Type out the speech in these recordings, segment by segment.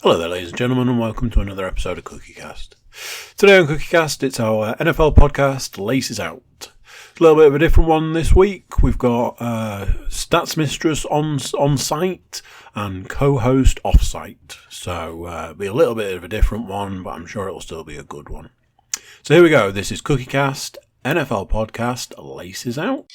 Hello there, ladies and gentlemen, and welcome to another episode of Cookiecast. Today on Cookiecast, it's our NFL podcast, Laces Out. A little bit of a different one this week. We've got Stats Mistress on site and co-host off site. So it'll be a little bit of a different one, but I'm sure it'll still be a good one. So here we go. This is Cookiecast, NFL podcast, Laces Out.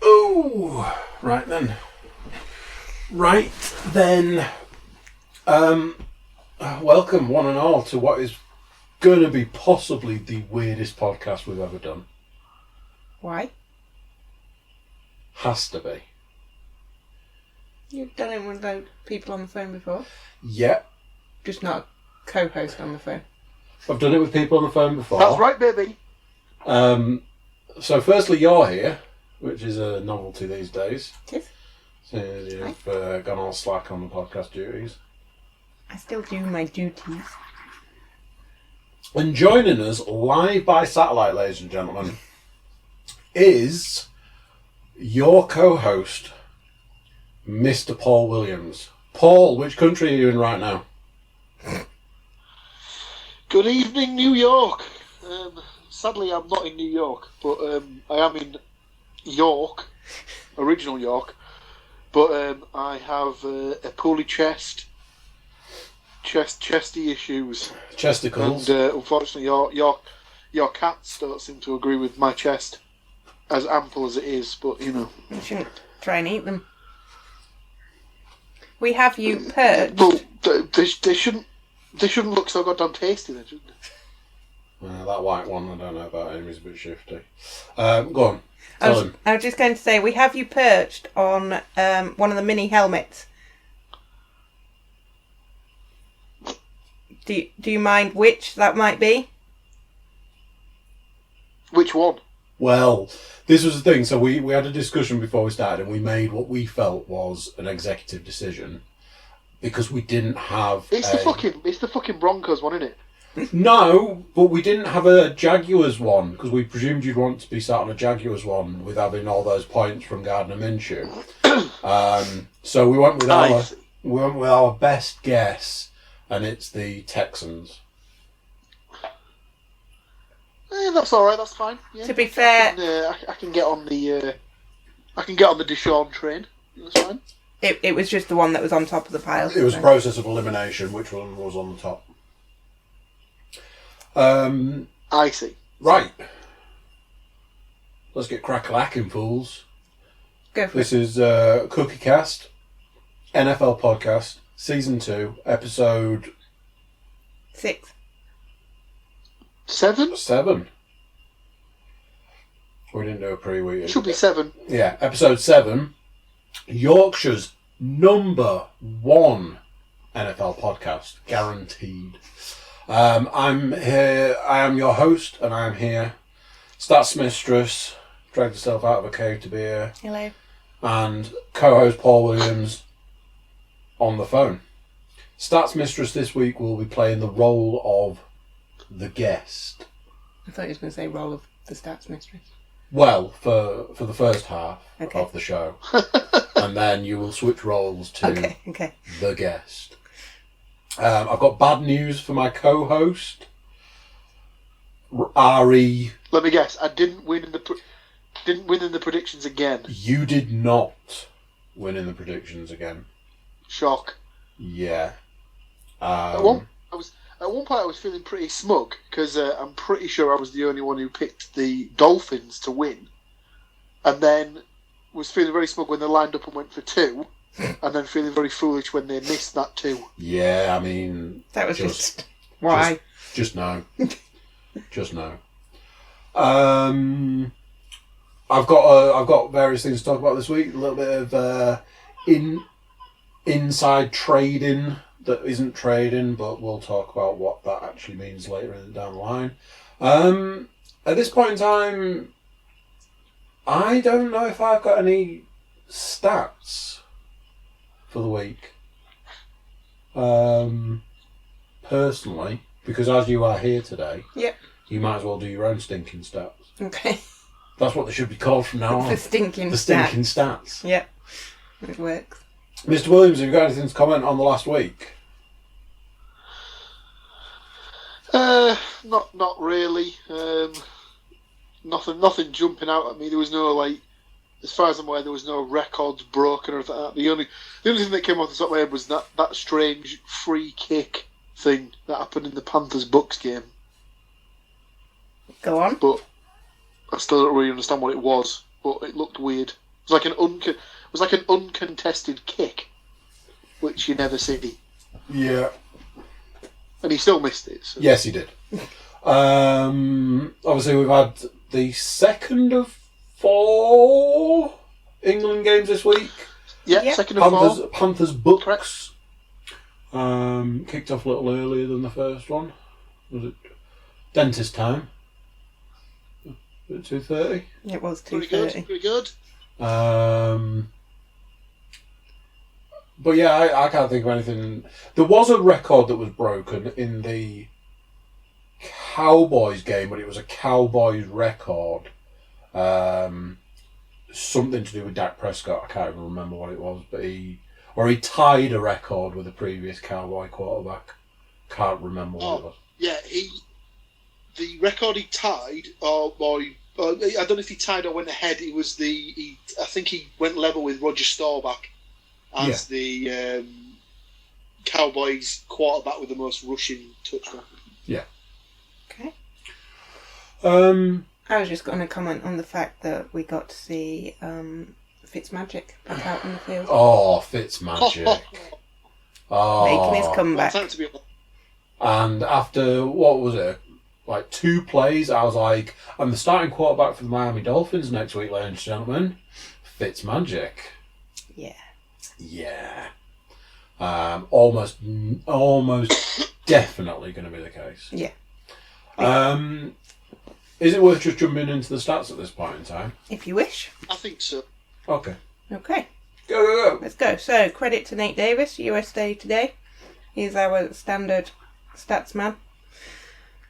Oh, right then. Welcome one and all to what is going to be possibly the weirdest podcast we've ever done. Why? Has to be. You've done it with people on the phone before? Yeah. Just not a co-host on the phone? I've done it with people on the phone before. That's right, baby. So firstly, you're here, which is a novelty these days. It is. Since you've gone all slack on the podcast duties. I still do my duties. And joining us live by satellite, ladies and gentlemen, is your co-host, Mr. Paul Williams. Paul, which country are you in right now? Good evening, New York. Sadly, I'm not in New York, but I am in York, original York. But I have a poorly chesty issues. Chesticles. And unfortunately, your cats don't seem to agree with my chest, as ample as it is. But you know, You shouldn't try and eat them. We have you perched. Well, they shouldn't look so goddamn tasty then, shouldn't they? That white one, I don't know about him, he's a bit shifty. Go on, tell him. I was just going to say, we have you perched on one of the mini helmets. Do you mind which that might be? Which one? Well, this was the thing. So we had a discussion before we started, and we made what we felt was an executive decision because we didn't have. It's the fucking Broncos one, isn't it? No, but we didn't have a Jaguars one because we presumed you'd want to be sat on a Jaguars one with having all those points from Gardner Minshew. So we went with our best guess, and it's the Texans. That's all right. That's fine. Yeah. To be fair, I can get on the Deshaun train. That's fine. it was just the one that was on top of the pile. It was a process of elimination. Which one was on the top? I see. Right. Let's get crack-a-lacking, fools. Go for This it. is Cookiecast, NFL podcast, season 2, episode 6. 7? 7. We didn't do a pre-week. Should be 7. Yeah, episode 7. Yorkshire's number 1 NFL podcast, guaranteed. I'm here. I am your host, and I am here. Stats Mistress dragged herself out of a cave to be here, Hello. and co-host Paul Williams on the phone. Stats Mistress this week will be playing the role of the guest. I thought you were going to say role of the Stats Mistress. Well, for the first half Okay. of the show, and then you will switch roles to Okay. the guest. I've got bad news for my co-host, Ari. Let me guess. I didn't win in the predictions again. You did not win in the predictions again. Shock. Yeah. At one point, I was feeling pretty smug because I'm pretty sure I was the only one who picked the Dolphins to win, and then was feeling very smug when they lined up and went for 2. And then feeling very foolish when they missed that 2. Yeah, I mean... That was just why? Just no. Just no. I've got various things to talk about this week. A little bit of inside trading that isn't trading, but we'll talk about what that actually means later down the line. At this point in time, I don't know if I've got any stats for the week. Personally, because as you are here today, Yep. you might as well do your own stinking stats. Okay. That's what they should be called from now on. The stinking stats. Yep. It works. Mr. Williams, have you got anything to comment on the last week? Not really. Nothing jumping out at me. There was no, like, as far as I'm aware, there was no records broken or anything like that. The only thing that came off the top of my head was that strange free kick thing that happened in the Panthers-Bucks game. Go on. But I still don't really understand what it was. But it looked weird. It was like an uncontested kick, which you never see. Yeah. And he still missed it. So. Yes, he did. Obviously, we've had the second of 4 England games this week. Yeah, yep. Second of 4. Panthers Bucks. Correct. Kicked off a little earlier than the first one. Was it dentist time? Was it 2:30? It was 2:30. Pretty good. But yeah, I can't think of anything. There was a record that was broken in the Cowboys game, but it was a Cowboys record. Something to do with Dak Prescott. I can't even remember what it was, but he tied a record with a previous Cowboy quarterback. Can't remember what it was. Yeah, the record he tied, I don't know if he tied or went ahead. It was I think he went level with Roger Staubach as the Cowboys quarterback with the most rushing touchdown. Yeah. Okay. Um, I was just going to comment on the fact that we got to see Fitzmagic back out in the field. Oh, Fitzmagic. Making his comeback. Time to be And after, what was it, like 2 plays, I was like, I'm the starting quarterback for the Miami Dolphins next week, ladies and gentlemen. Fitzmagic. Yeah. Yeah. Almost definitely going to be the case. Yeah. Is it worth just jumping into the stats at this point in time? If you wish. I think so. Okay. Okay. Go. Let's go. So, credit to Nate Davis, US Day Today. He's our standard stats man.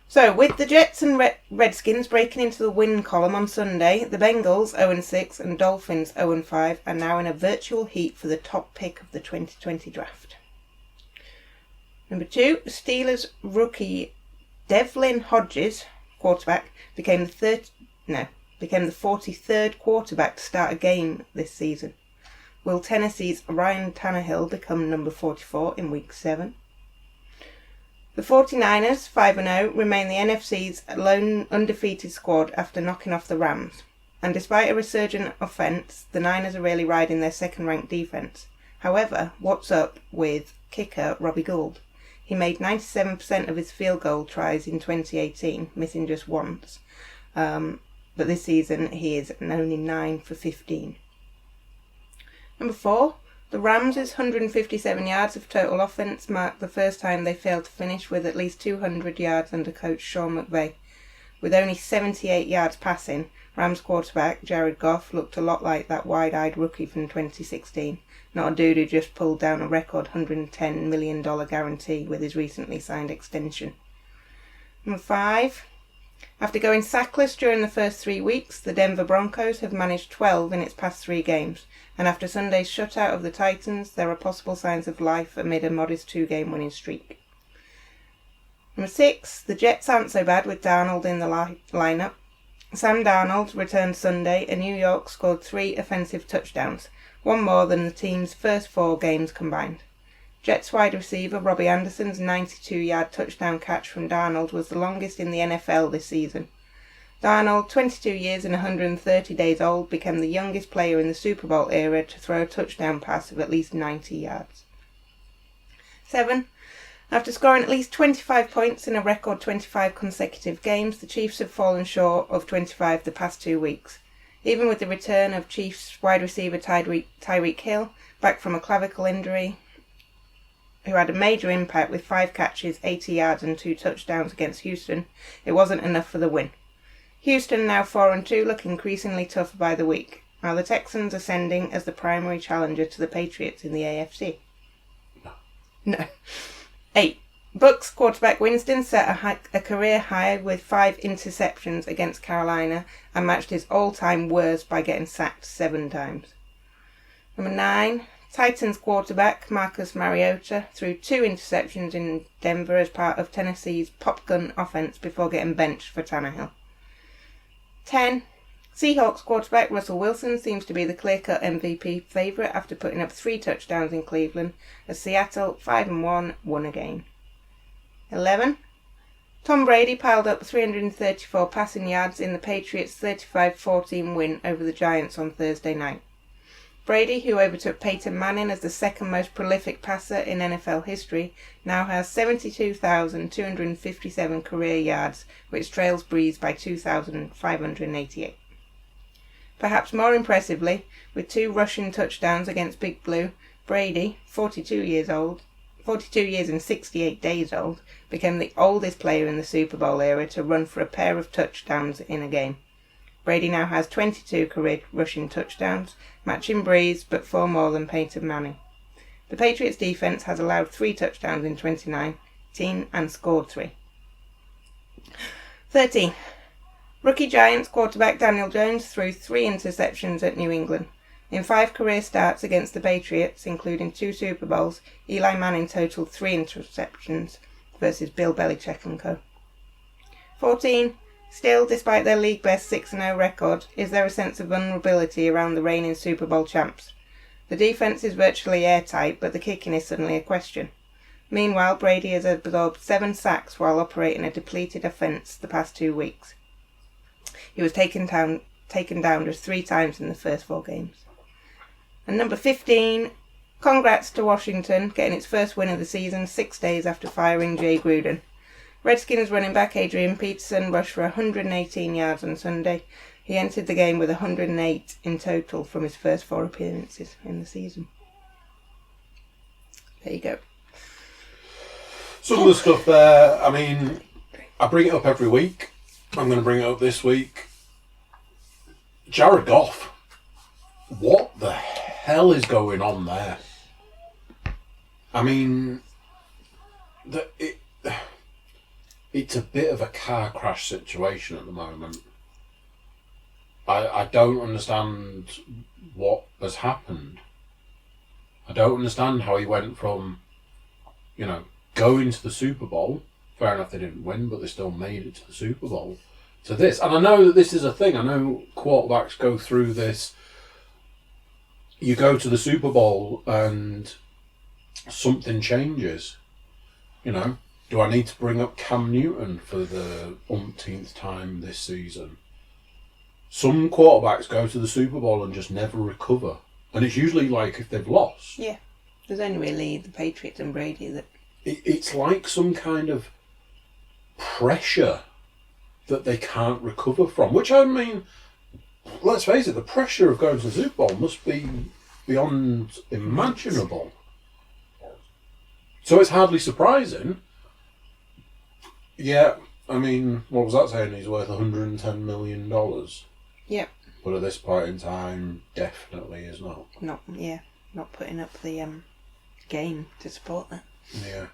So, with the Jets and Redskins breaking into the win column on Sunday, the Bengals 0-6 and Dolphins 0-5 are now in a virtual heat for the top pick of the 2020 draft. Number 2, Steelers rookie Devlin Hodges, quarterback, became the 43rd quarterback to start a game this season. Will Tennessee's Ryan Tannehill become number 44 in Week 7? The 49ers, 5-0, remain the NFC's lone undefeated squad after knocking off the Rams. And despite a resurgent offence, the Niners are really riding their second-ranked defence. However, what's up with kicker Robbie Gould? He made 97% of his field goal tries in 2018, missing just once. But this season, he is only 9 for 15. Number 4. The Rams' 157 yards of total offence marked the first time they failed to finish with at least 200 yards under coach Sean McVay. With only 78 yards passing, Rams quarterback Jared Goff looked a lot like that wide-eyed rookie from 2016, not a dude who just pulled down a record $110 million guarantee with his recently signed extension. Number 5. After going sackless during the first 3 weeks, the Denver Broncos have managed 12 in its past 3 games, and after Sunday's shutout of the Titans, there are possible signs of life amid a modest 2-game winning streak. Number 6. The Jets aren't so bad with Darnold in the lineup. Sam Darnold returned Sunday, and New York scored 3 offensive touchdowns, one more than the team's first 4 games combined. Jets wide receiver Robbie Anderson's 92-yard touchdown catch from Darnold was the longest in the NFL this season. Darnold, 22 years and 130 days old, became the youngest player in the Super Bowl era to throw a touchdown pass of at least 90 yards. 7. After scoring at least 25 points in a record 25 consecutive games, the Chiefs have fallen short of 25 the past 2 weeks. Even with the return of Chiefs wide receiver Tyreek Hill, back from a clavicle injury, who had a major impact with 5 catches, 80 yards and 2 touchdowns against Houston, it wasn't enough for the win. Houston, now 4-2, look increasingly tougher by the week. Are the Texans ascending as the primary challenger to the Patriots in the AFC? No. 8. Bucks quarterback Winston set a career high with 5 interceptions against Carolina and matched his all-time worst by getting sacked 7 times. Number 9. Titans quarterback Marcus Mariota threw 2 interceptions in Denver as part of Tennessee's pop gun offense before getting benched for Tannehill. 10. Seahawks quarterback Russell Wilson seems to be the clear-cut MVP favourite after putting up 3 touchdowns in Cleveland as Seattle, 5-1, won a game. 11. Tom Brady piled up 334 passing yards in the Patriots' 35-14 win over the Giants on Thursday night. Brady, who overtook Peyton Manning as the second most prolific passer in NFL history, now has 72,257 career yards, which trails Breeze by 2,588. Perhaps more impressively, with 2 rushing touchdowns against Big Blue, Brady, 42 years and 68 days old, became the oldest player in the Super Bowl era to run for a pair of touchdowns in a game. Brady now has 22 career rushing touchdowns, matching Breeze, but 4 more than Peyton Manning. The Patriots defense has allowed 3 touchdowns in 2019 and scored 3. 13. Rookie Giants quarterback Daniel Jones threw 3 interceptions at New England. In 5 career starts against the Patriots, including 2 Super Bowls, Eli Manning totaled 3 interceptions versus Bill Belichick and co. 14. Still, despite their league-best 6-0 record, is there a sense of vulnerability around the reigning Super Bowl champs? The defense is virtually airtight, but the kicking is suddenly a question. Meanwhile, Brady has absorbed 7 sacks while operating a depleted offense the past 2 weeks. He was taken down just 3 times in the first 4 games. And number 15, congrats to Washington getting its first win of the season 6 days after firing Jay Gruden. Redskins running back Adrian Peterson rushed for 118 yards on Sunday. He entered the game with 108 in total from his first 4 appearances in the season. There you go. Some of the stuff there, I mean, I bring it up every week. I'm going to bring it up this week. Jared Goff. What the hell is going on there? I mean, it's a bit of a car crash situation at the moment. I don't understand what has happened. I don't understand how he went from, going to the Super Bowl. Fair enough, they didn't win, but they still made it to the Super Bowl. To this. And I know that this is a thing. I know quarterbacks go through this. You go to the Super Bowl and something changes. Do I need to bring up Cam Newton for the umpteenth time this season? Some quarterbacks go to the Super Bowl and just never recover. And it's usually like if they've lost. Yeah. There's only really the Patriots and Brady that... It's like some kind of pressure that they can't recover from. Which, I mean, let's face it, the pressure of going to the Super Bowl must be beyond imaginable. So it's hardly surprising. Yeah, I mean, what was that saying? He's worth $110 million. Yep. But at this point in time, definitely is not. Not putting up the game to support that. Yeah.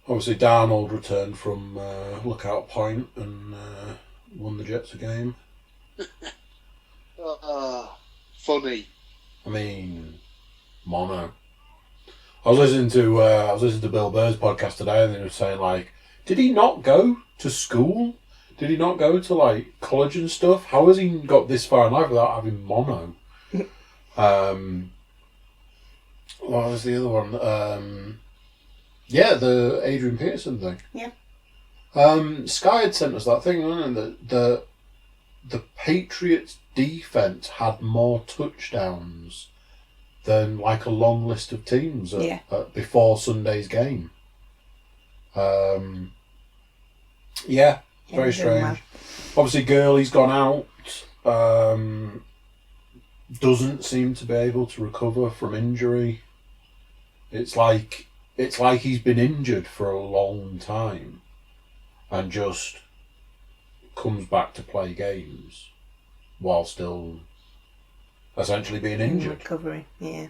Obviously, Darnold returned from Lookout Point and won the Jets a game. Funny. I mean, mono. I was listening to Bill Burr's podcast today, and they were saying, like, did he not go to school? Did he not go to college and stuff? How has he got this far in life without having mono? What was the other one? Yeah, the Adrian Peterson thing. Yeah. Sky had sent us that thing, wasn't it? That the Patriots defense had more touchdowns than a long list of teams before Sunday's game. Yeah, very strange. Well. Obviously, Gurley's gone out. Doesn't seem to be able to recover from injury. It's like he's been injured for a long time and just comes back to play games while still essentially being injured. Recovery, yeah.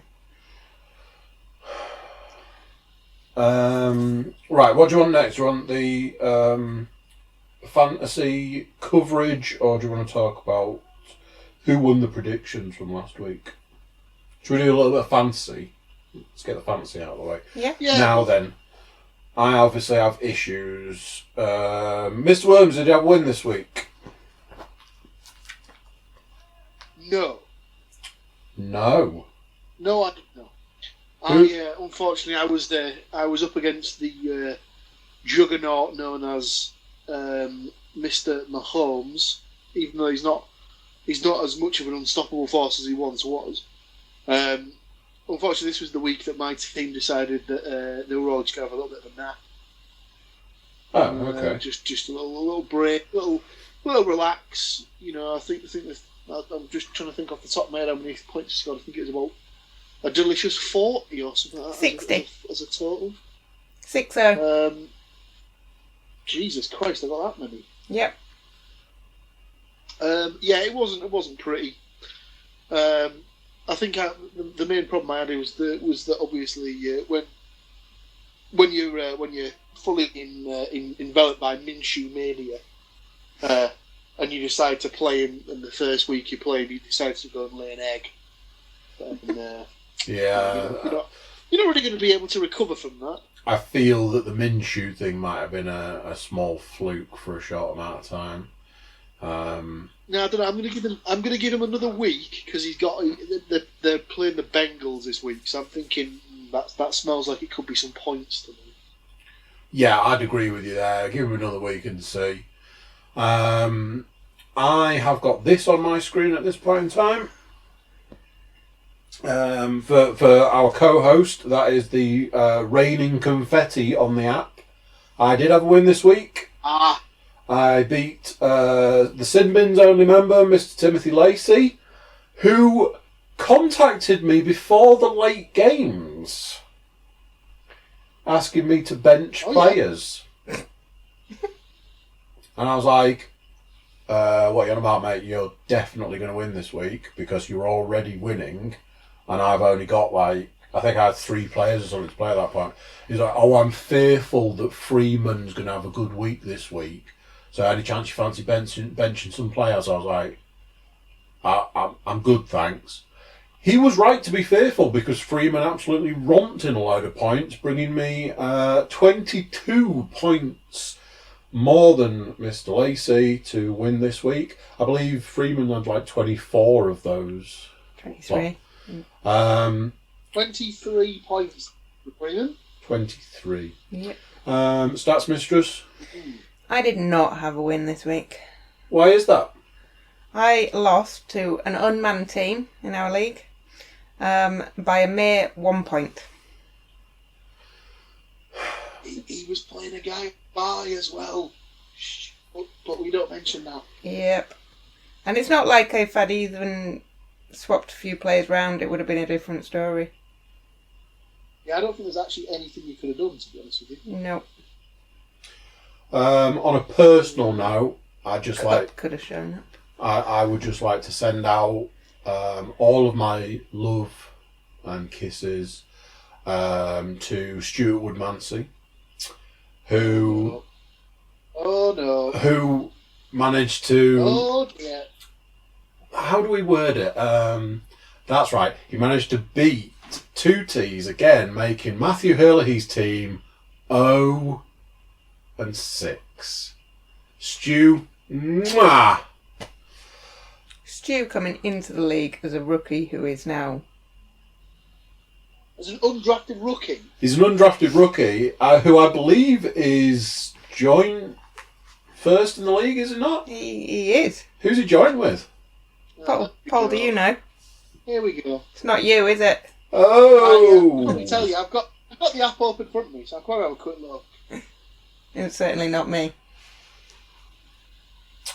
Right, what do you want next? Do you want the fantasy coverage, or do you want to talk about who won the predictions from last week? Should we do a little bit of fantasy? Let's get the fantasy out of the way. Yeah. Now then, I obviously have issues. Mr. Worms, did you have a win this week? No. No. No, I didn't know. Unfortunately, I was up against the juggernaut known as Mr. Mahomes, even though he's not as much of an unstoppable force as he once was. Unfortunately, this was the week that my team decided that they were all just going to have a little bit of a nap. Oh, okay. Just a little break, little relax. You know, I think I'm just trying to think off the top of my head how many points he scored. I think it was about a delicious 40 or something like that. 60. As a total. 6-0. Jesus Christ, I got that many. Yep. It wasn't pretty. I think the main problem I had was that obviously when you're fully enveloped by Minshew mania, and you decide to play him in the first week you play him, you decide to go and lay an egg. And, you're not really going to be able to recover from that. I feel that the Minshew thing might have been a small fluke for a short amount of time. No, I don't know. I'm going to give him another week because they're playing the Bengals this week. So I'm thinking that smells like it could be some points to me. Yeah, I'd agree with you there. Give him another week and see. I have got this on my screen at this point in time. For our co-host, that is the raining confetti on the app. I did have a win this week. I beat the Sinbins only member, Mr. Timothy Lacey, who contacted me before the late games, asking me to bench players. Yeah. And I was like, what are you on about, mate? You're definitely going to win this week because you're already winning. And I've only got I think I had 3 players or something to play at that point. He's like, I'm fearful that Freeman's going to have a good week this week. So any chance you fancy benching some players? I was like, I'm good, thanks. He was right to be fearful because Freeman absolutely romped in a load of points, bringing me 22 points more than Mr. Lacey to win this week. I believe Freeman had 24 of those. 23. 23 points for Freeman. 23. Yep. Stats Mistress? I did not have a win this week. Why is that? I lost to an unmanned team in our league by a mere 1 point. He was playing a guy by as well. But we don't mention that. Yep. And it's not like if I'd even swapped a few players round, it would have been a different story. Yeah, I don't think there's actually anything you could have done, to be honest with you. No. On a personal note, could have shown up. I would just like to send out all of my love and kisses to Stuart Woodmansey, who managed to. Oh dear. How do we word it? That's right. He managed to beat 2 T's again, making Matthew Hurley's team 0-6. Stu, mwah! Stu coming into the league as a rookie who is now... As an undrafted rookie? He's an undrafted rookie who I believe is joint first in the league, is it not? He is. Who's he joined with? Paul, do you know? Here we go. It's not you, is it? Oh! Let me tell you, I've got the app open in front of me, so I'll quite have a quick look. It's certainly not me.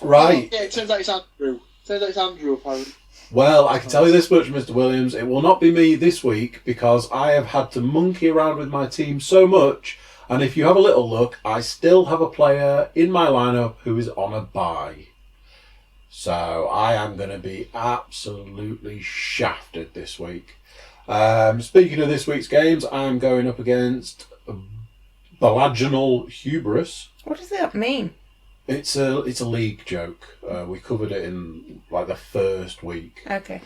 Right. Yeah, it turns out it's Andrew. Apparently. Well, I can tell you this much, Mr. Williams. It will not be me this week because I have had to monkey around with my team so much. And if you have a little look, I still have a player in my lineup who is on a bye. So I am going to be absolutely shafted this week. Speaking of this week's games, I'm going up against Belaginal Hubris. What does that mean? It's a league joke. We covered it in like the first week. Okay.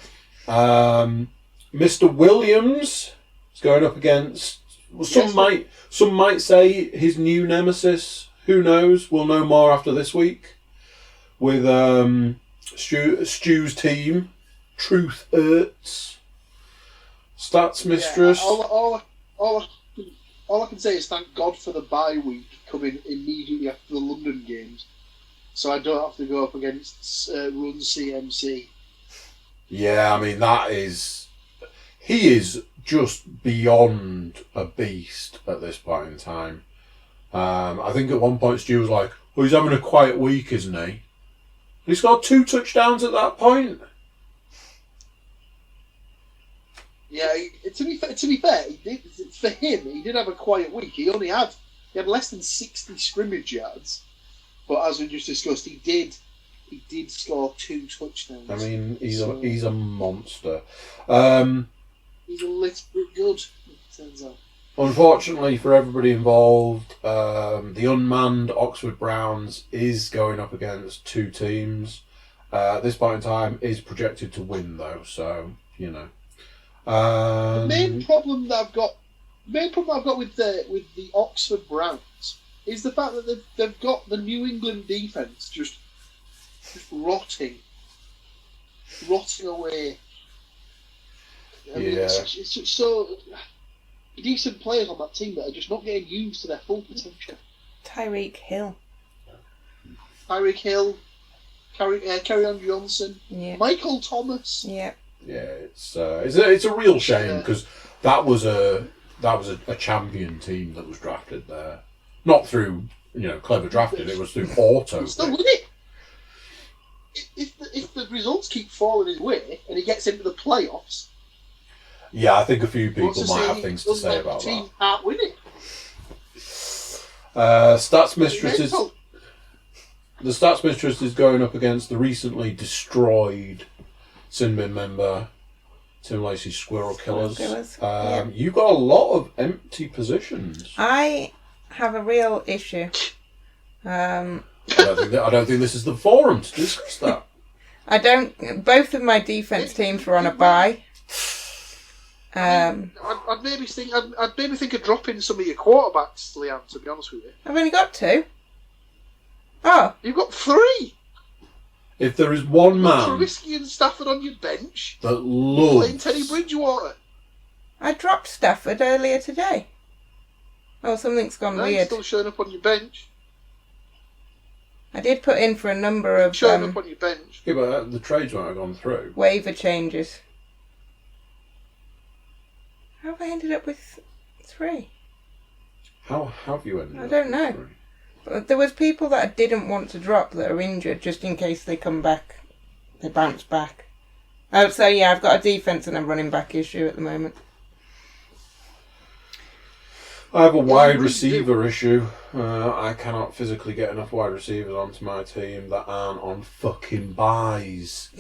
Mr. Williams is going up against some might say his new nemesis. Who knows? We'll know more after this week. With Stu's team, Truth Hurts, Stats Mistress. Yeah, all I can say is thank God for the bye week coming immediately after the London games, so I don't have to go up against Run CMC. Yeah, I mean he is just beyond a beast at this point in time. I think at one point Stu was like, "Oh, he's having a quiet week, isn't he?" He scored 2 touchdowns at that point. Yeah, to be fair, for him, he did have a quiet week. He had less than 60 scrimmage yards, but as we just discussed, he did score 2 touchdowns. I mean, he's a monster. He's a little bit good, it turns out. Unfortunately for everybody involved, the unmanned Oxford Browns is going up against 2 teams. At this point in time, is projected to win though, so you know. The main problem that I've got with the Oxford Browns is the fact that they've got the New England defense just rotting away. I mean, it's just so decent players on that team that are just not getting used to their full potential. Tyreek Hill, Kerryon Johnson, yeah. Michael Thomas. Yeah. Yeah, it's a real shame because that was a champion team that was drafted there, not through clever drafting. It was through auto. Still with it. If the results keep falling his way and he gets into the playoffs. Yeah, I think a few people might have things to say about team that. Can't win it. Stats Mistress is the Stats Mistress is going up against the recently destroyed Sinbin member Tim Lacey's Squirrel Killers. Yeah. You got a lot of empty positions. I have a real issue. I don't think this is the forum to discuss that. Both of my defense teams were on a bye. I'd maybe think of dropping some of your quarterbacks, Leanne, to be honest with you. I've only got 2. Oh. You've got 3. If there is one man Trubisky and Stafford on your bench that loves playing Teddy Bridgewater. I dropped Stafford earlier today. Oh, something's gone No, weird. he's still showing up on your bench. I did put in for a number of Showing up on your bench. Yeah, but the trades won't have gone through. waiver changes. How have I ended up with 3? How have you ended I up don't with know. 3? But there was people that I didn't want to drop that are injured just in case they come back. They bounce back. Oh, so yeah, I've got a defense and a running back issue at the moment. I have a wide receiver issue. I cannot physically get enough wide receivers onto my team that aren't on fucking buys.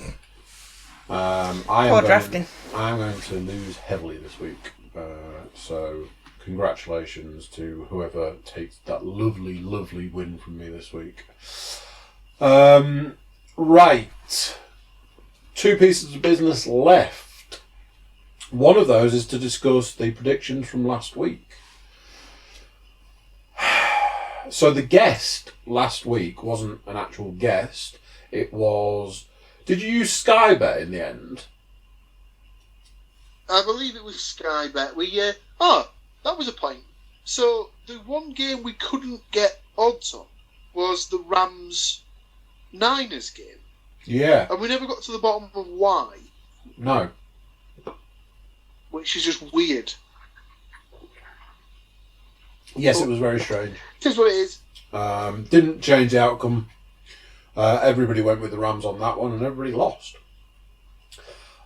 Poor drafting. I'm going to lose heavily this week. So congratulations to whoever takes that lovely, lovely win from me this week. Right. 2 pieces of business left. One of those is to discuss the predictions from last week. So the guest last week wasn't an actual guest. It was... Did you use Skybet in the end? I believe it was Skybet. That was a point. So the one game we couldn't get odds on was the Rams-Niners game. Yeah. And we never got to the bottom of why. No. Which is just weird. Yes, it was very strange. It is what it is. Didn't change the outcome. Everybody went with the Rams on that one and everybody lost.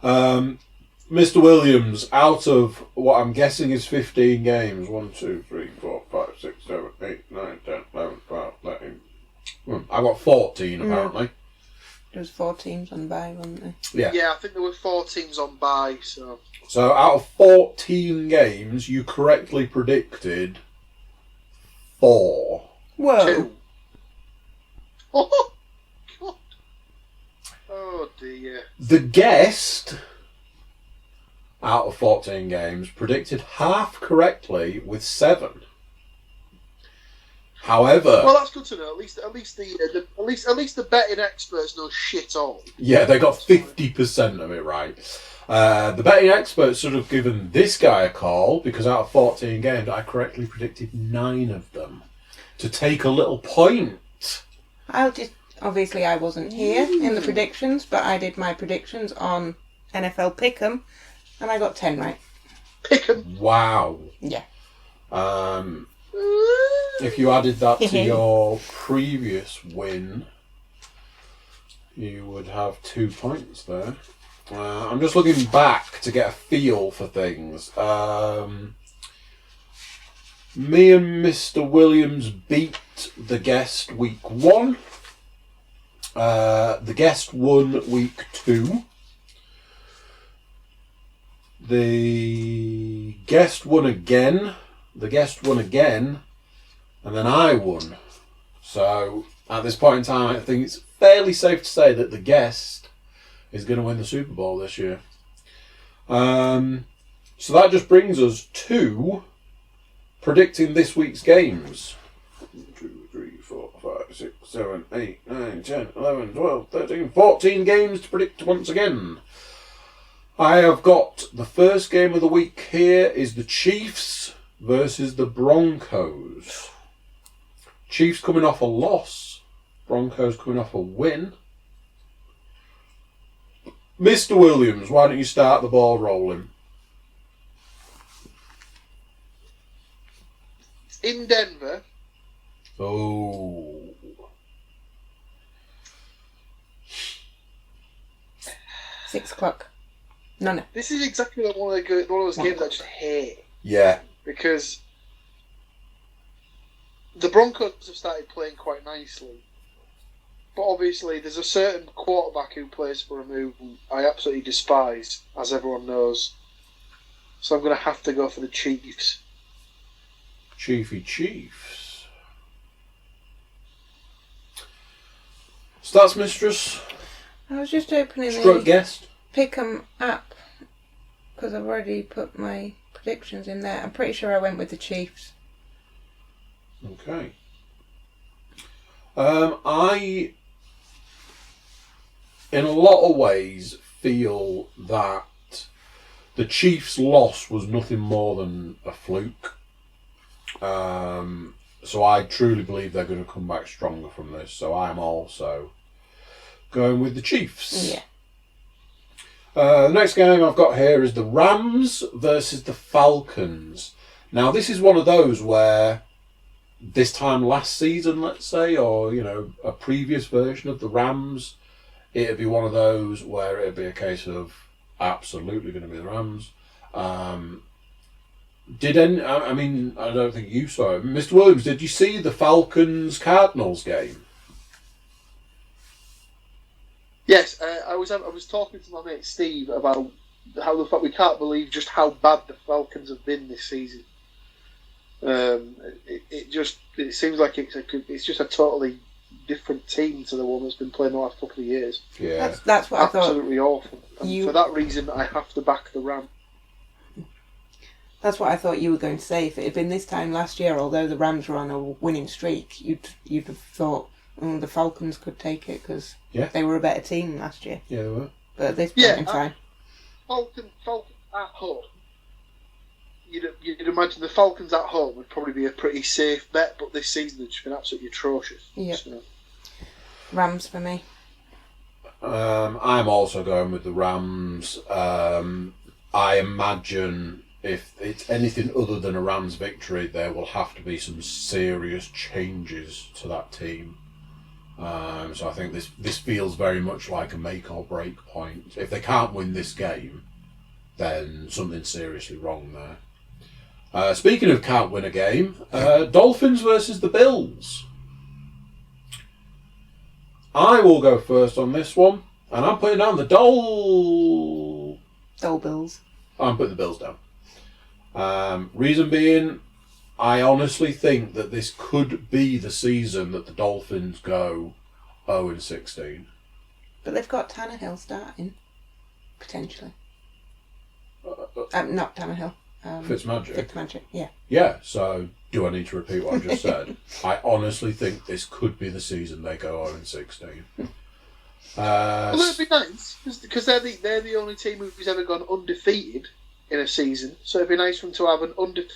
Mr. Williams, out of what I'm guessing is 15 games, 1, 2, 3, 4, 5, 6, 7, 8, 9, 10, 11, 12, 13. I got 14 apparently. There was 4 teams on bye, wasn't there? Yeah, I think there were 4 teams on bye, so... So out of 14 games, you correctly predicted 4. Whoa. 2. Oh, God. Oh, dear. The guest, out of 14 games, predicted half correctly with 7. However, Well, that's good to know. At least the betting experts know shit all. yeah, they got 50% of it right. The betting experts should have given this guy a call because out of 14 games, I correctly predicted 9 of them to take a little point. Obviously, I wasn't here in the predictions, but I did my predictions on NFL Pick'em, and I got 10 right. Pick'em. Wow. Yeah. If you added that to your previous win, you would have 2 points there. I'm just looking back to get a feel for things. Me and Mr. Williams beat the guest week 1. The guest won week 2. The guest won again. And then I won. So, at this point in time, I think it's fairly safe to say that the guest is going to win the Super Bowl this year. So that just brings us to predicting this week's games. 1, 2, 3, 4, 5, 6, 7, 8, 9, 10, 11, 12, 13, 14 games to predict once again. I have got the first game of the week here is the Chiefs versus the Broncos. Chiefs coming off a loss. Broncos coming off a win. Mr. Williams, why don't you start the ball rolling? In Denver. Oh. 6 o'clock. No. This is exactly one of those games I just hate. Yeah. Because the Broncos have started playing quite nicely. But obviously there's a certain quarterback who plays for him who I absolutely despise, as everyone knows. So I'm going to have to go for the Chiefs. Chiefs. Stats Mistress. I was just opening Stroke guest. Pick'em app because I've already put my predictions in there. I'm pretty sure I went with the Chiefs. Okay. I, in a lot of ways, feel that the Chiefs' loss was nothing more than a fluke. So I truly believe they're going to come back stronger from this. So I'm also going with the Chiefs. Yeah. The next game I've got here is the Rams versus the Falcons. Now, this is one of those where this time last season, let's say, or, a previous version of the Rams, it'd be one of those where it'd be a case of absolutely going to be the Rams. I don't think you saw it. Mr. Williams, did you see the Falcons-Cardinals game? Yes, I was talking to my mate Steve about how the fact we can't believe just how bad the Falcons have been this season. It seems like it's just a totally different team to the one that's been playing the last couple of years. Yeah, that's what I thought. Absolutely awful. And for that reason, I have to back the Rams. That's what I thought you were going to say. If it had been this time last year, although the Rams were on a winning streak, you'd have thought the Falcons could take it because they were a better team last year. Yeah, they were. But at this point in time, Falcons at home. You'd imagine the Falcons at home would probably be a pretty safe bet, but this season they've just been absolutely atrocious. Yeah. So. Rams for me. I'm also going with the Rams. I imagine if it's anything other than a Rams victory, there will have to be some serious changes to that team. So I think this feels very much like a make or break point. If they can't win this game, then something's seriously wrong there. Speaking of can't win a game, Dolphins versus the Bills. I will go first on this one, and I'm putting down the Dole Bills. I'm putting the Bills down. Reason being, I honestly think that this could be the season that the Dolphins go 0-16. But they've got Tannehill starting, potentially. Not Tannehill. Fitzmagic. Yeah. Yeah, so do I need to repeat what I just said? I honestly think this could be the season they go 0-16. Well, that'd be nice, because they're the only team who's ever gone undefeated in a season, so it'd be nice for them to have an undefeated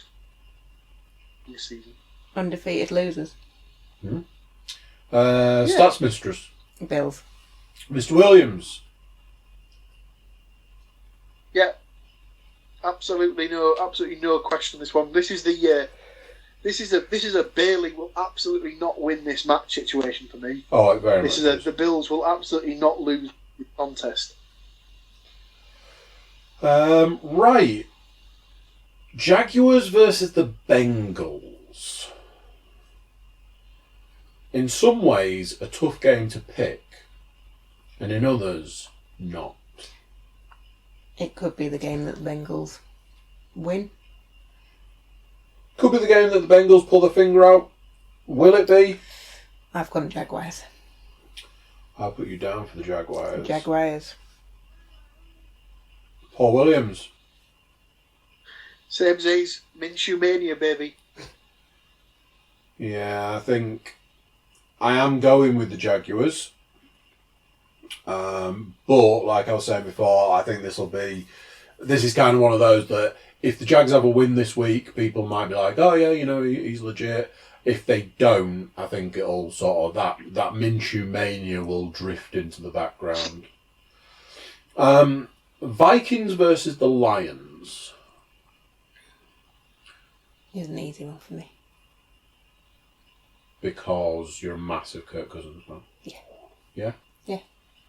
season. Undefeated losers. Stats Mistress. Bills. Mr. Williams. Yeah, absolutely no question on this one. This is a Bailey will absolutely not win this match situation for me. Oh, very much. The Bills will absolutely not lose the contest. Right. Jaguars versus the Bengals. In some ways, a tough game to pick, and in others, not. It could be the game that the Bengals win. Could be the game that the Bengals pull their finger out. Will it be? I've gone Jaguars. I'll put you down for the Jaguars. Jaguars. Paul Williams. Same as Minshew Mania, baby. Yeah, I think I am going with the Jaguars. But, like I was saying before, I think this is kind of one of those that if the Jags have a win this week, people might be like, oh yeah, he's legit. If they don't, I think it'll sort of, that Minshew mania will drift into the background. Vikings versus the Lions. Here's an easy one for me. Because you're a massive Kirk Cousins fan. Yeah. Yeah? Yeah.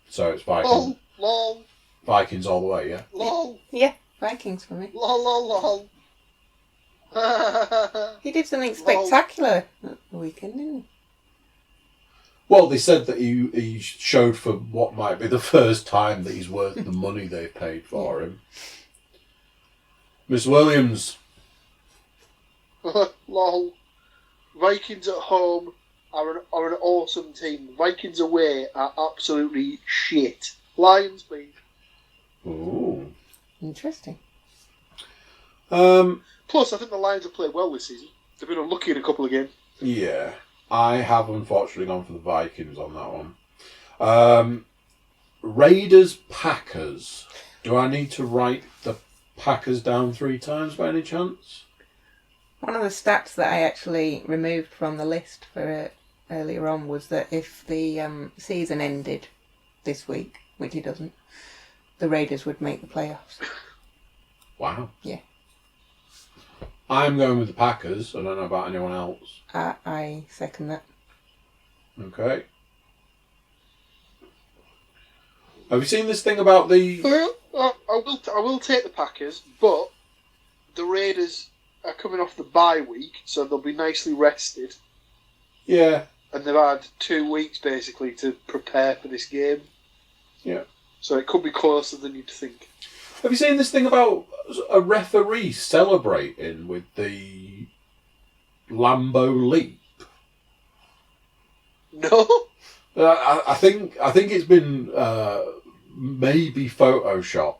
So it's Vikings. Lol. Vikings all the way, yeah? Lol. Yeah, Vikings for me. Lol. He did something spectacular at the weekend, didn't he? Well, they said that he showed for what might be the first time that he's worth the money they've paid for him. Miss Williams. Lol. Vikings at home are an awesome team. Vikings away are absolutely shit. Lions, please. Ooh. Interesting. Plus, I think the Lions have played well this season. They've been unlucky in a couple of games. Yeah. I have unfortunately gone for the Vikings on that one. Raiders, Packers. Do I need to write the Packers down 3 times by any chance? One of the stats that I actually removed from the list for earlier on was that if the season ended this week, which it doesn't, the Raiders would make the playoffs. Wow. Yeah. I'm going with the Packers. I don't know about anyone else. I second that. Okay. Have you seen this thing about the... I will take the Packers, but the Raiders are coming off the bye week, so they'll be nicely rested. Yeah. And they've had 2 weeks, basically, to prepare for this game. Yeah. So it could be closer than you'd think. Have you seen this thing about a referee celebrating with the Lambeau leap? No. I think it's been maybe photoshopped.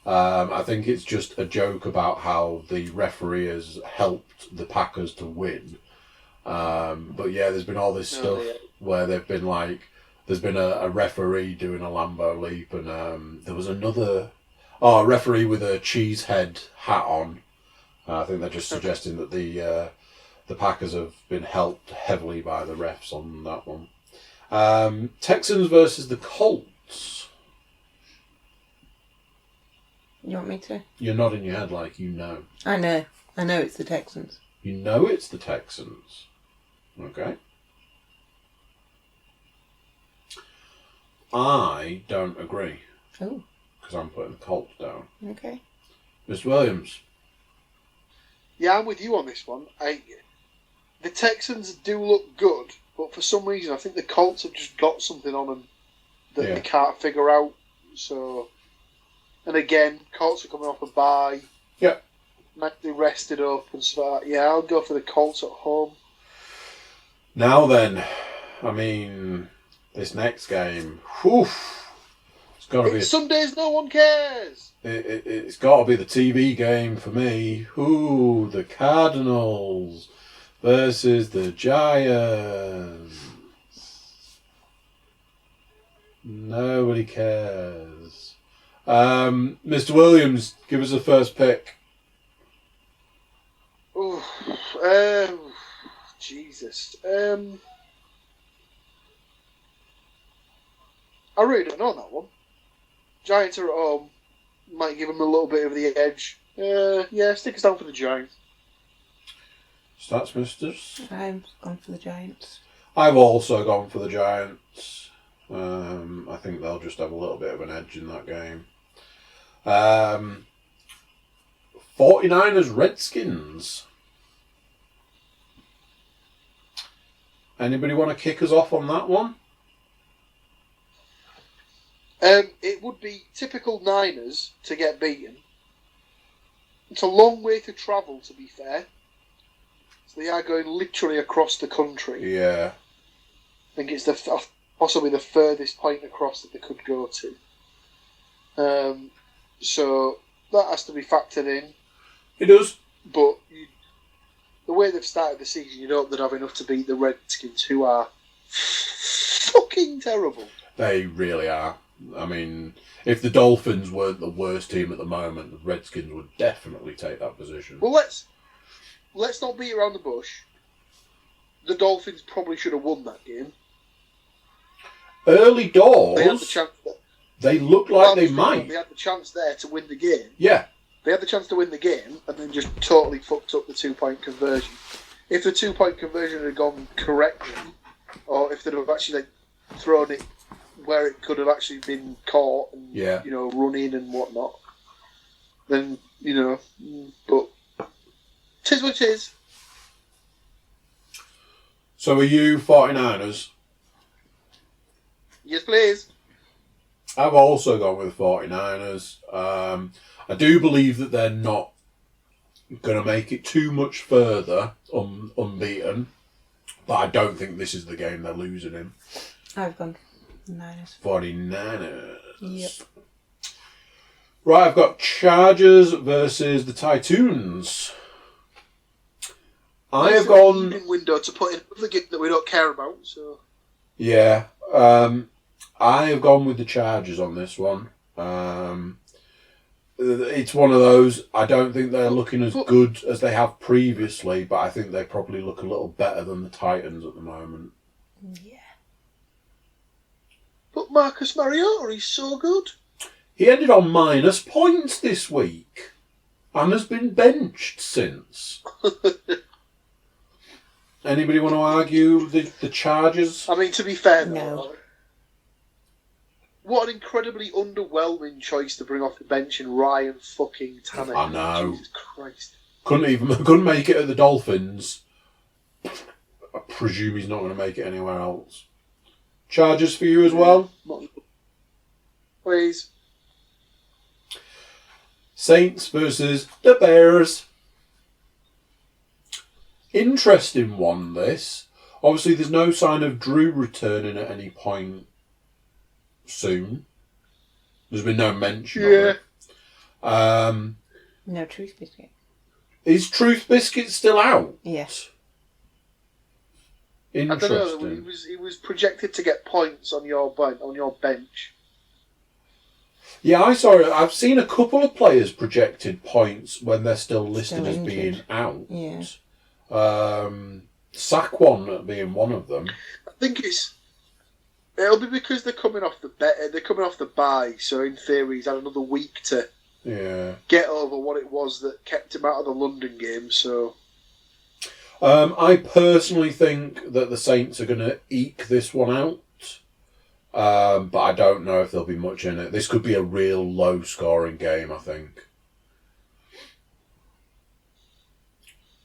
I think it's just a joke about how the referee has helped the Packers to win. But yeah, there's been all this stuff where they've been like, there's been a referee doing a Lambeau leap, and there was another, a referee with a cheese head hat on. I think they're just suggesting that the Packers have been helped heavily by the refs on that one. Texans versus the Colts. You want me to? You're nodding your head like you know. I know it's the Texans. You know it's the Texans. Okay. I don't agree. Oh. Because I'm putting the Colts down. Okay. Mr. Williams. Yeah, I'm with you on this one. The Texans do look good, but for some reason I think the Colts have just got something on them that they can't figure out. So, and again, Colts are coming off a bye. Yeah. Might be rested up and stuff like that. Yeah, I'll go for the Colts at home. Now then, I mean, this next game, whew, it's got to be... Sundays no one cares! It's got to be the TV game for me. Ooh, the Cardinals versus the Giants. Nobody cares. Mr. Williams, give us the first pick. Ooh, Jesus. I really don't know that one. Giants are at home. Might give them a little bit of the edge. Yeah, stick us down for the Giants. Stats Misters? I've gone for the Giants. I've also gone for the Giants. I think they'll just have a little bit of an edge in that game. 49ers Redskins. Anybody want to kick us off on that one? It would be typical Niners to get beaten. It's a long way to travel, to be fair. So they are going literally across the country. Yeah. I think it's possibly the furthest point across that they could go to. So that has to be factored in. It does. But the way they've started the season, you'd hope they'd have enough to beat the Redskins, who are fucking terrible. They really are. I mean, if the Dolphins weren't the worst team at the moment, the Redskins would definitely take that position. Well, let's not beat around the bush. The Dolphins probably should have won that game. Early doors, They had the chance. they look like they might. They had the chance there to win the game. Yeah. They had the chance to win the game and then just totally fucked up the 2-point conversion. If the 2-point conversion had gone correctly, or if they'd have actually thrown it where it could have actually been caught and run in and whatnot, then but tis what it is. So are you 49ers? Yes, please. I've also gone with 49ers. I do believe that they're not going to make it too much further unbeaten, but I don't think this is the game they're losing in. I've gone Niners. 49ers. Yep. Right, I've got Chargers versus the Titans. I have gone... Evening window to put in the game that we don't care about, so... Yeah. I have gone with the Chargers on this one. It's one of those, I don't think they're looking as good as they have previously, but I think they probably look a little better than the Titans at the moment. Yeah. But Marcus Mariota, he's so good. He ended on minus points this week and has been benched since. Anybody want to argue the Chargers? I mean, to be fair, No. What an incredibly underwhelming choice to bring off the bench in Ryan fucking Tannehill. I know. Jesus Christ. Couldn't make it at the Dolphins. I presume he's not going to make it anywhere else. Chargers for you as well? Please. Saints versus the Bears. Interesting one, this. Obviously, there's no sign of Drew returning at any point soon. There's been no mention of it. No Truth Biscuit. Is Truth Biscuit still out? Yes. Interesting. I don't know. He was projected to get points on your bench. Yeah, I saw it. I've seen a couple of players projected points when they're still listed as being out. Yeah. Saquon being one of them. I think it'll be because they're coming off the bye, so in theory he's had another week to get over what it was that kept him out of the London game. So I personally think that the Saints are going to eke this one out, but I don't know if there'll be much in it. This could be a real low-scoring game, I think.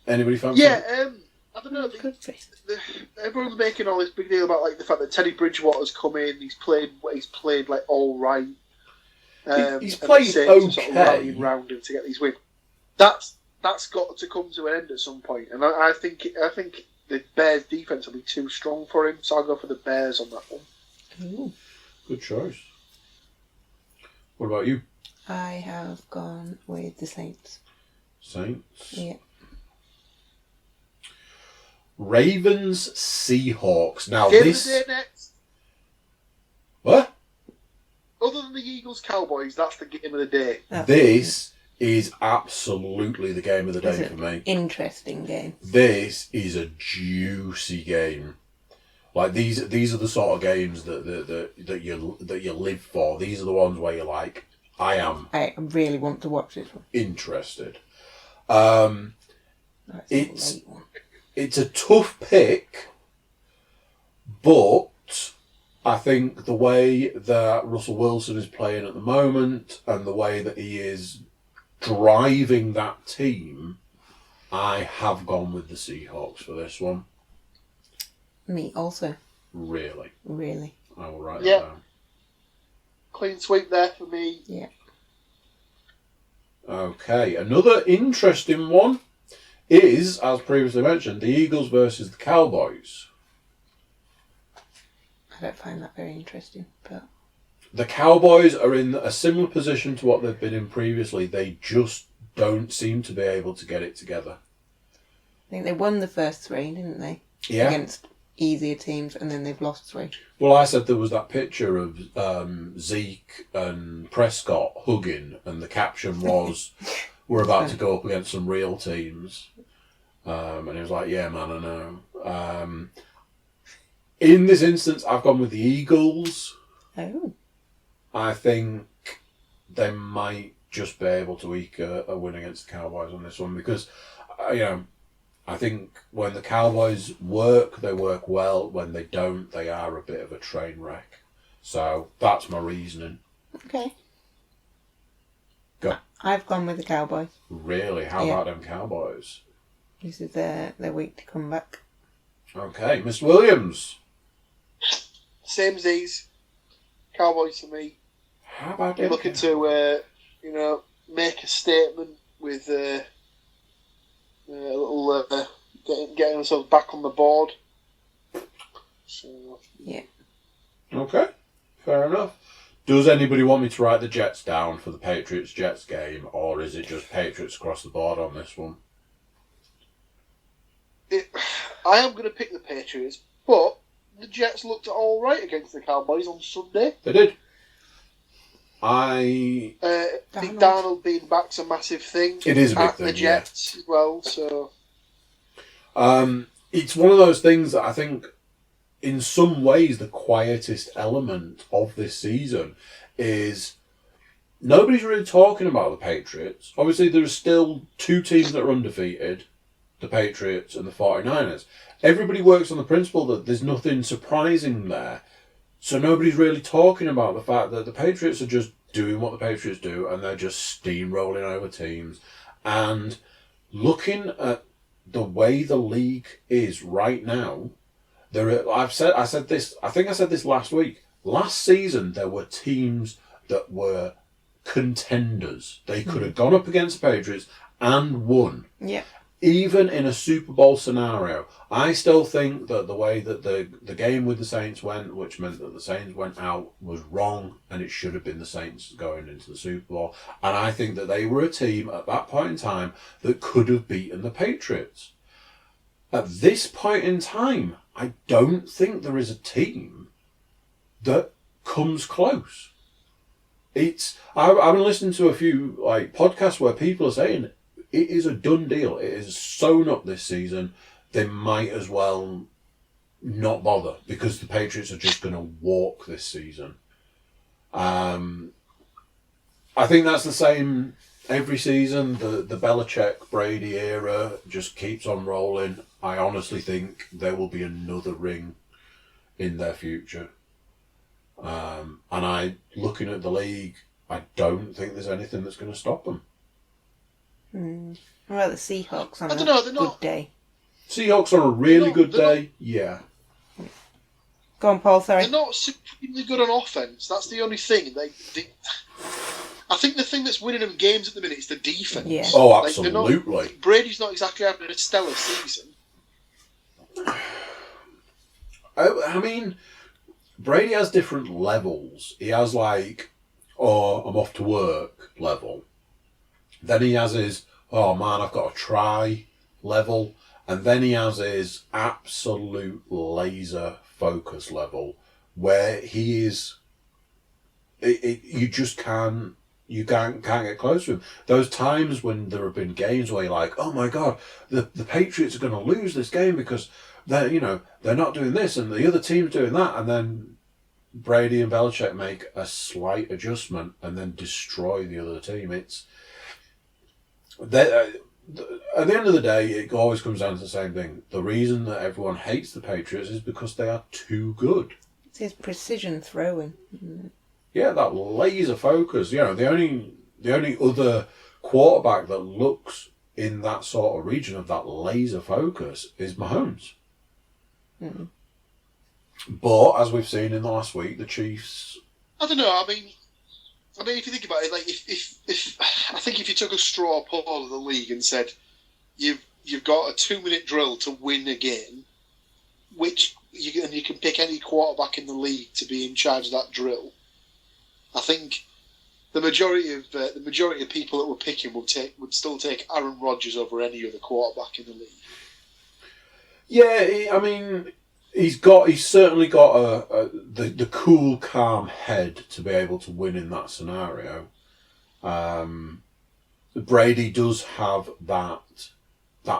Anybody fancy? Yeah, I don't know. Could be. Everyone's making all this big deal about like the fact that Teddy Bridgewater's come in. He's played like all right. He's played okay. Sort of rallying round him to get these wins. That's got to come to an end at some point, and I think the Bears' defense will be too strong for him. So I'll go for the Bears on that one. Ooh. Good choice. What about you? I have gone with the Saints. Saints. Yeah. Ravens, Seahawks. Now Game this. of the day next. What? Other than the Eagles, Cowboys, that's the game of the day. This is absolutely the game of the day for me. Interesting game. This is a juicy game. Like these are the sort of games that you live for. These are the ones where you're like, I really want to watch this one. interested. It's a late one. It's a tough pick, but I think the way that Russell Wilson is playing at the moment and the way that he is driving that team, I have gone with the Seahawks for this one. Me also. Really? Really. I will write Yeah. that down. Clean sweep there for me. Yeah. Okay, another interesting one is, as previously mentioned, the Eagles versus the Cowboys. I don't find that very interesting, but... The Cowboys are in a similar position to what they've been in previously. They just don't seem to be able to get it together. I think they won the first three, didn't they? Yeah. Against easier teams, and then they've lost three. Well, I said there was that picture of Zeke and Prescott hugging, and the caption was, we're about to go up against some real teams. And he was like, yeah, man, I know. In this instance, I've gone with the Eagles. Oh. I think they might just be able to eke a win against the Cowboys on this one because, I think when the Cowboys work, they work well. When they don't, they are a bit of a train wreck. So that's my reasoning. Okay. Go. I've gone with the Cowboys. Really? How about them Cowboys? This is their week to come back. Okay, Mr. Williams. Same as these. Cowboys for me. How about They're looking to, make a statement with a little getting themselves back on the board. So. Yeah. Okay, fair enough. Does anybody want me to write the Jets down for the Patriots-Jets game, or is it just Patriots across the board on this one? I am going to pick the Patriots, but the Jets looked all right against the Cowboys on Sunday. They did. I think Darnold being back's a massive thing. It is a big at thing, the Jets as well. So it's one of those things that I think, in some ways, the quietest element of this season is nobody's really talking about the Patriots. Obviously, there's still two teams that are undefeated, the Patriots and the 49ers. Everybody works on the principle that there's nothing surprising there. So nobody's really talking about the fact that the Patriots are just doing what the Patriots do and they're just steamrolling over teams. And looking at the way the league is right now, I said this last week. Last season there were teams that were contenders. They could have gone up against the Patriots and won. Yeah. Even in a Super Bowl scenario, I still think that the way that the game with the Saints went, which meant that the Saints went out, was wrong, and it should have been the Saints going into the Super Bowl. And I think that they were a team at that point in time that could have beaten the Patriots. At this point in time, I don't think there is a team that comes close. I've been listening to a few podcasts where people are saying it is a done deal. It is sewn up this season. They might as well not bother because the Patriots are just going to walk this season. I think that's the same every season. The Belichick Brady era just keeps on rolling. I honestly think there will be another ring in their future. And looking at the league, I don't think there's anything that's going to stop them. What about the Seahawks on I don't know, a good day? Seahawks on a really good day, yeah. Go on, Paul, sorry. They're not supremely good on offense. That's the only thing. I think the thing that's winning them games at the minute is the defense. Yeah. Oh, absolutely. Brady's not exactly having a stellar season. I mean, Brady has different levels. He has like, oh, I'm off to work level. Then he has his, oh man, I've got to try level. And then he has his absolute laser focus level where he is, you just can't get close to him. Those times when there have been games where you're like, oh my God, the Patriots are going to lose this game because they're not doing this and the other team's doing that. And then Brady and Belichick make a slight adjustment and then destroy the other team. At the end of the day, it always comes down to the same thing. The reason that everyone hates the Patriots is because they are too good. It's his precision throwing. Yeah, that laser focus. The only other quarterback that looks in that sort of region of that laser focus is Mahomes. Mm-hmm. But as we've seen in the last week, the Chiefs. I don't know. I mean, if you think about it, like if I think if you took a straw poll of the league and said you've got a 2-minute drill to win a game, which you can pick any quarterback in the league to be in charge of that drill, I think the majority of people that were picking would still take Aaron Rodgers over any other quarterback in the league. Yeah, I mean, he's certainly got the cool, calm head to be able to win in that scenario. Brady does have that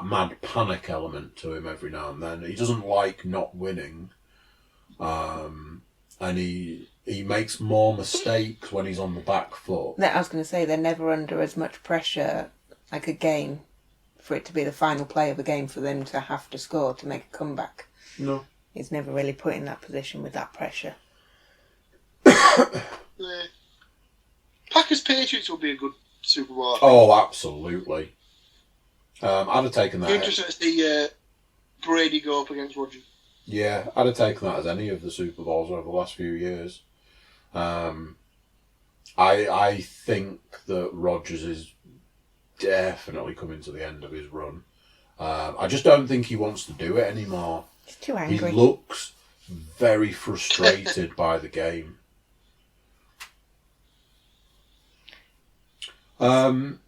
mad panic element to him every now and then. He doesn't like not winning, and he makes more mistakes when he's on the back foot. I was going to say, they're never under as much pressure, like a game, for it to be the final play of a game for them to have to score to make a comeback. No. He's never really put in that position with that pressure. Yeah. Packers Patriots will be a good Super Bowl. Oh, absolutely. I'd have taken that. Interesting to see Brady go up against Rodgers. Yeah, I'd have taken that as any of the Super Bowls over the last few years. I think that Rodgers is definitely coming to the end of his run. I just don't think he wants to do it anymore. He's too angry. He looks very frustrated by the game. I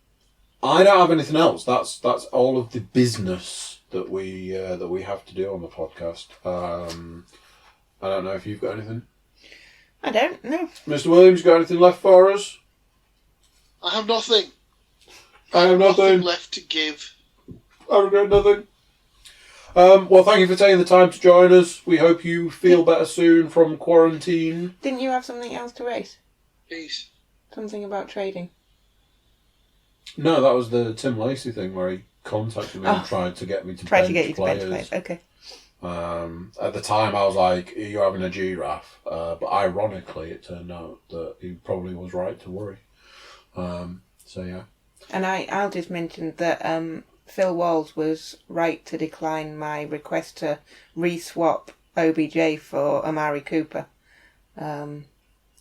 don't have anything else. That's all of the business that we have to do on the podcast. I don't know if you've got anything. I don't know. Mr. Williams, got anything left for us? I have nothing. I have nothing left to give. I've got nothing. Well, thank you for taking the time to join us. We hope you feel better soon from quarantine. Didn't you have something else to raise? Peace. Something about trading? No, that was the Tim Lacey thing where he contacted me and tried to get me to bench players. Okay. At the time, I was like, "You're having a giraffe," but ironically, it turned out that he probably was right to worry. So yeah. And I'll just mention that Phil Walls was right to decline my request to re-swap OBJ for Amari Cooper. Because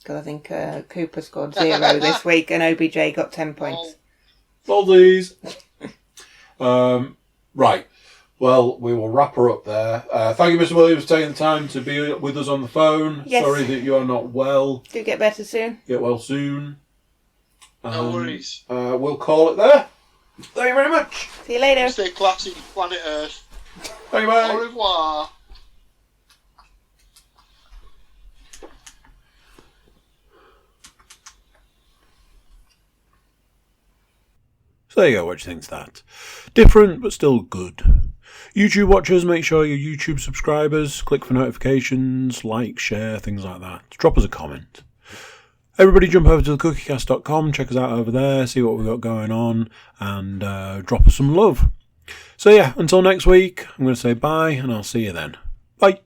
I think Cooper scored 0 this week and OBJ got 10 points. Foldies. Right. Well, we will wrap her up there. Thank you, Mr. Williams, for taking the time to be with us on the phone. Yes. Sorry that you are not well. Do get better soon. Get well soon. No worries. We'll call it there. Thank you very much. See you later. Stay classy, planet Earth. Thank you, bye. Au revoir. So there you go, what do you think of that? Different, but still good. YouTube watchers, make sure you're YouTube subscribers, click for notifications, like, share, things like that. Drop us a comment. Everybody jump over to thecookiecast.com, check us out over there, see what we've got going on, and drop us some love. So yeah, until next week, I'm going to say bye, and I'll see you then. Bye.